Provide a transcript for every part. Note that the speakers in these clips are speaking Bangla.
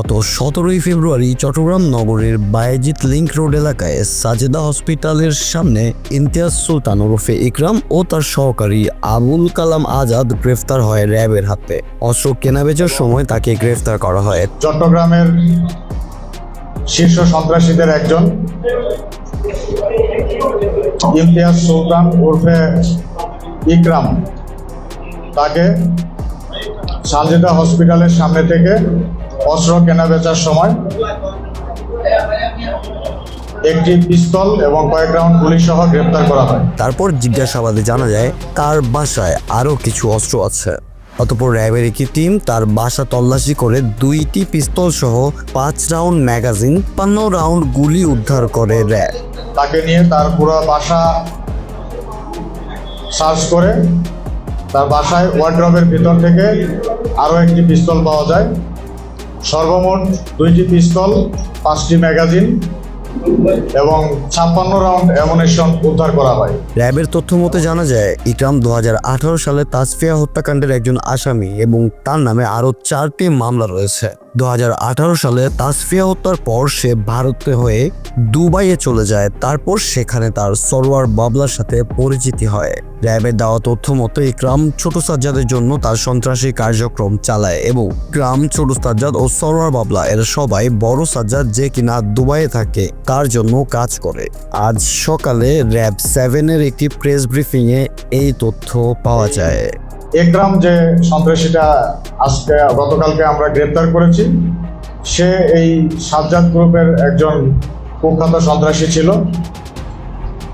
গত 17 ফেব্রুয়ারি চট্টগ্রাম নগরের বায়েজিদ লিংক রোড এলাকায় সাজেদা হসপিটালের সামনে ইমতিয়াজ সুলতান ওরফে ইকরাম ও তার সহকারী আবুল কালাম আজাদ গ্রেফতার হয় র্যাবের হাতে। অস্ত্র কেনাবেচার সময় তাকে গ্রেফতার করা হয়। চট্টগ্রামের শীর্ষ সন্ত্রাসীদের একজন ইমতিয়াজ সুলতান ওরফে ইকরাম তাকে সাজেদা হসপিটালের সামনে থেকে অস্ত্র কেনাবেচার সময় একটি পিস্তল এবং কয়েক রাউন্ড গুলি সহ গ্রেফতার করা হয়। তারপর জিজ্ঞাসাবাদে জানা যায় তার বাসায় আরও কিছু অস্ত্র আছে। অতঃপর র্যাবের একটি টিম তার বাসা তল্লাশি করে 2টি পিস্তল সহ 5 রাউন্ড ম্যাগাজিন 56 রাউন্ড গুলি উদ্ধার করে র্যাব। তাকে নিয়ে তার পুরো বাসা সার্চ করে তার বাসায় ওয়ার্ড্রবের ভিতর থেকে আরও একটি পিস্তল পাওয়া যায়। সর্বমোট 2টি পিস্তল, 5টি ম্যাগাজিন এবং 56 রাউন্ড অ্যামুনিশন উদ্ধার করা হয়। র্যাবের তথ্য মতে জানা যায় ইকরাম 2018 সালে তাসফিয়া হত্যাকাণ্ডের একজন আসামি এবং তার নামে আরও 4টি মামলা রয়েছে। 2018 সালে তাসফিয়া হত্যার পর সে ভারতে হয়ে দুবাইয়ে চলে যায়। তারপর সেখানে তার সরওয়ার বাবলার সাথে পরিচিতি হয়। র্যাবের দেওয়া তথ্য মতো ইকরাম ছোট সাজ্জাদের জন্য তার সন্ত্রাসী কার্যক্রম চালায় এবং ইকরাম, ছোট সাজ্জাদ ও সরওয়ার বাবলা এরা সবাই বড় সাজ্জাদ যে কিনা দুবাইয়ে থাকে তার জন্য কাজ করে। আজ সকালে র্যাব 7-এর একটি প্রেস ব্রিফিংয়ে এই তথ্য পাওয়া যায়। ইকরাম যে সন্ত্রাসীটা গতকালকে আমরা গ্রেপ্তার করেছি, সে এই সাজ্জাদ গ্রুপের একজন কুখ্যাত সন্ত্রাসী ছিল।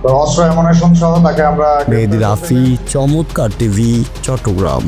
তো অস্ত্র অ্যামুনিশন সহ তাকে আমরা মেহেদি রাফি, চমৎকার টিভি, চট্টগ্রাম।